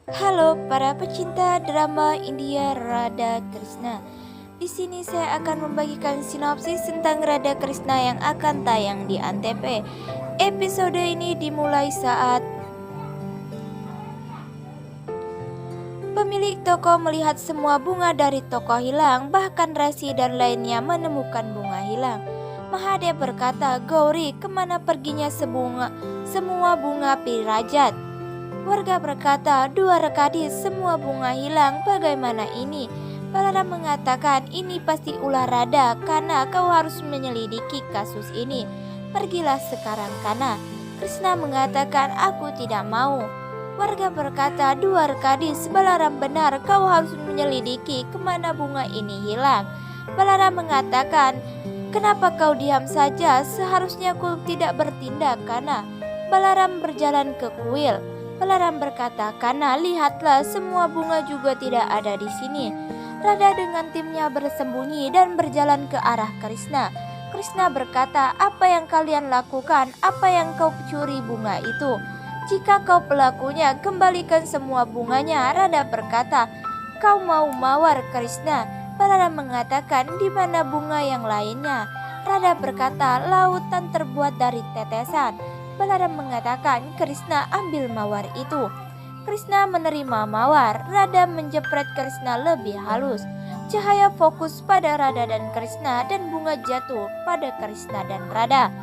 Halo para pecinta drama India Radha Krishna. Di sini saya akan membagikan sinopsis tentang Radha Krishna yang akan tayang di Antv. Episode ini dimulai saat pemilik toko melihat semua bunga dari toko hilang, bahkan Rasi dan lainnya menemukan bunga hilang. Mahadev berkata, "Gauri, kemana perginya semua bunga Pirajat?" Warga berkata, "Dua rekadis, semua bunga hilang, bagaimana ini?" Balaram mengatakan, "Ini pasti ulah Radha, karena kau harus menyelidiki kasus ini. Pergilah sekarang, Kana." Krishna mengatakan, "Aku tidak mau." Warga berkata, "Dua rekadis, Balaram benar, kau harus menyelidiki kemana bunga ini hilang." Balaram mengatakan, "Kenapa kau diam saja? Seharusnya kau tidak bertindak, Kana." Balaram berjalan ke kuil. Balaram berkata, "Karena lihatlah, semua bunga juga tidak ada di sini." Radha dengan timnya bersembunyi dan berjalan ke arah Krishna. Krishna berkata, "Apa yang kalian lakukan? Apa yang kau curi bunga itu? Jika kau pelakunya, kembalikan semua bunganya." Radha berkata, "Kau mau mawar, Krishna?" Balaram mengatakan, "Di mana bunga yang lainnya?" Radha berkata, "Lautan terbuat dari tetesan." Balaram mengatakan, "Krishna, ambil mawar itu." Krishna menerima mawar. Radha menjepret Krishna lebih halus. Cahaya fokus pada Radha dan Krishna dan bunga jatuh pada Krishna dan Radha.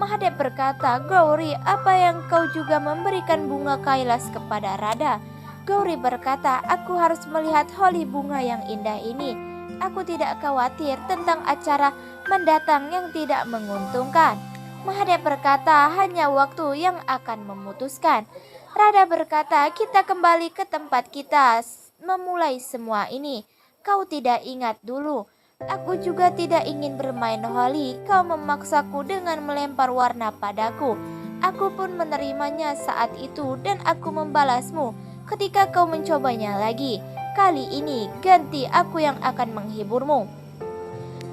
Mahadev berkata, "Gauri, apa yang kau juga memberikan bunga Kailas kepada Radha?" Gauri berkata, "Aku harus melihat holi bunga yang indah ini. Aku tidak khawatir tentang acara mendatang yang tidak menguntungkan." Mahadev berkata, "Hanya waktu yang akan memutuskan." Radha berkata, "Kita kembali ke tempat kita memulai semua ini. Kau tidak ingat dulu. Aku juga tidak ingin bermain holi. Kau memaksaku dengan melempar warna padaku. Aku pun menerimanya saat itu dan aku membalasmu ketika kau mencobanya lagi. Kali ini ganti aku yang akan menghiburmu."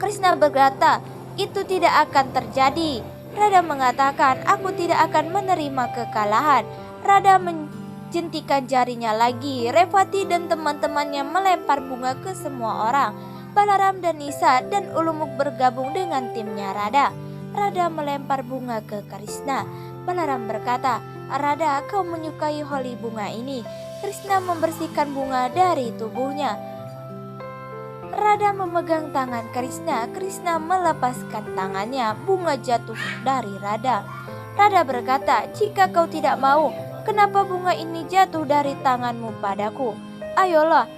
Krishna berkata, "Itu tidak akan terjadi." Radha mengatakan, "Aku tidak akan menerima kekalahan." Radha menjentikan jarinya lagi. Revati dan teman-temannya melempar bunga ke semua orang. Balaram dan Nisa dan Ulumuk bergabung dengan timnya Radha. Radha melempar bunga ke Krishna. Balaram berkata, "Radha, kau menyukai holi bunga ini." Krishna membersihkan bunga dari tubuhnya. Radha memegang tangan Krishna. Krishna melepaskan tangannya. Bunga jatuh dari Radha. Radha berkata, "Jika kau tidak mau, kenapa bunga ini jatuh dari tanganmu padaku? Ayolah,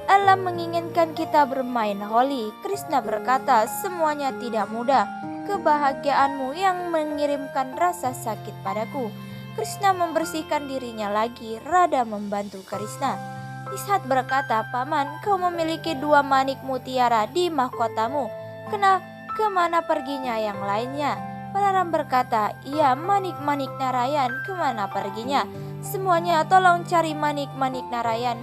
Allah menginginkan kita bermain holi." Krishna berkata, "Semuanya tidak mudah. Kebahagiaanmu yang mengirimkan rasa sakit padaku." Krishna membersihkan dirinya lagi. Radha membantu Krishna. Ishat berkata, "Paman, kau memiliki dua manik mutiara di mahkotamu. Kemana perginya yang lainnya?" Balaram berkata, "Iya, manik-manik Narayan, kemana perginya? Semuanya tolong cari manik-manik Narayan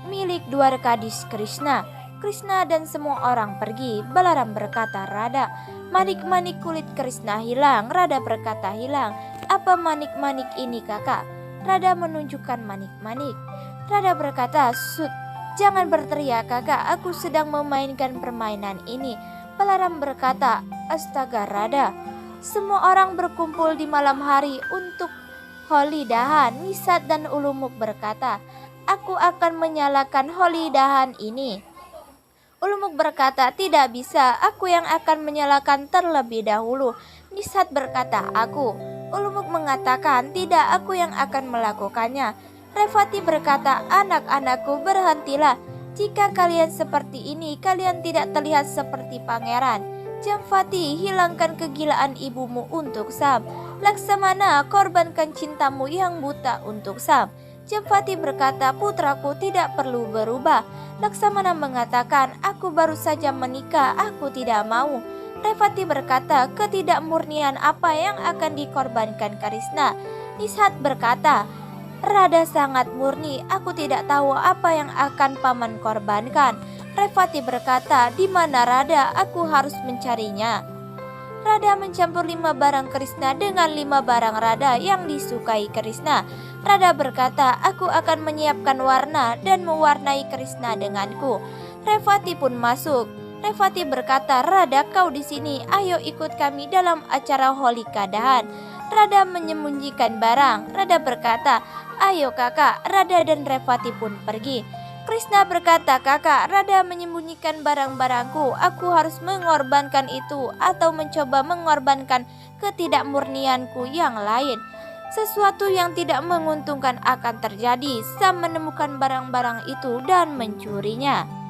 milik dua rekadis Krishna." Krishna dan semua orang pergi. Balaram berkata, "Radha, manik-manik kulit Krishna hilang." Radha berkata, "Hilang. Apa manik-manik ini, kakak?" Radha menunjukkan manik-manik. Radha berkata, "Sud, jangan berteriak, kakak, aku sedang memainkan permainan ini." Balaram berkata, "Astaga, Radha." Semua orang berkumpul di malam hari untuk holi dahan. Nisat dan Ulumuk berkata, "Aku akan menyalakan holi dahan ini." Ulumuk berkata, "Tidak bisa, aku yang akan menyalakan terlebih dahulu." Nisat berkata, "Aku." Ulumuk mengatakan, "Tidak, aku yang akan melakukannya." Revati berkata, "Anak-anakku, berhentilah. Jika kalian seperti ini, kalian tidak terlihat seperti pangeran. Jamvati, hilangkan kegilaan ibumu untuk Sam. Laksamana, korbankan cintamu yang buta untuk Sam." Jamvati berkata, "Putraku tidak perlu berubah." Laksamana mengatakan, "Aku baru saja menikah, aku tidak mau." Revati berkata, "Ketidakmurnian apa yang akan dikorbankan Krishna?" Nishat berkata, "Radha sangat murni, aku tidak tahu apa yang akan paman korbankan." Revati berkata, "Di mana Radha? Aku harus mencarinya." Radha mencampur 5 barang Krishna dengan 5 barang Radha yang disukai Krishna. Radha berkata, aku akan menyiapkan warna dan mewarnai Krishna denganku. Revati pun masuk. Revati berkata, Radha, kau di sini, ayo ikut kami dalam acara Holika Dahan. Radha menyembunyikan barang. Radha berkata, ayo kakak. Radha dan Revati pun pergi. Krishna berkata, kakak, Radha menyembunyikan barang-barangku. Aku harus mengorbankan itu atau mencoba mengorbankan ketidakmurnianku yang lain. Sesuatu yang tidak menguntungkan akan terjadi. Sam menemukan barang-barang itu dan mencurinya.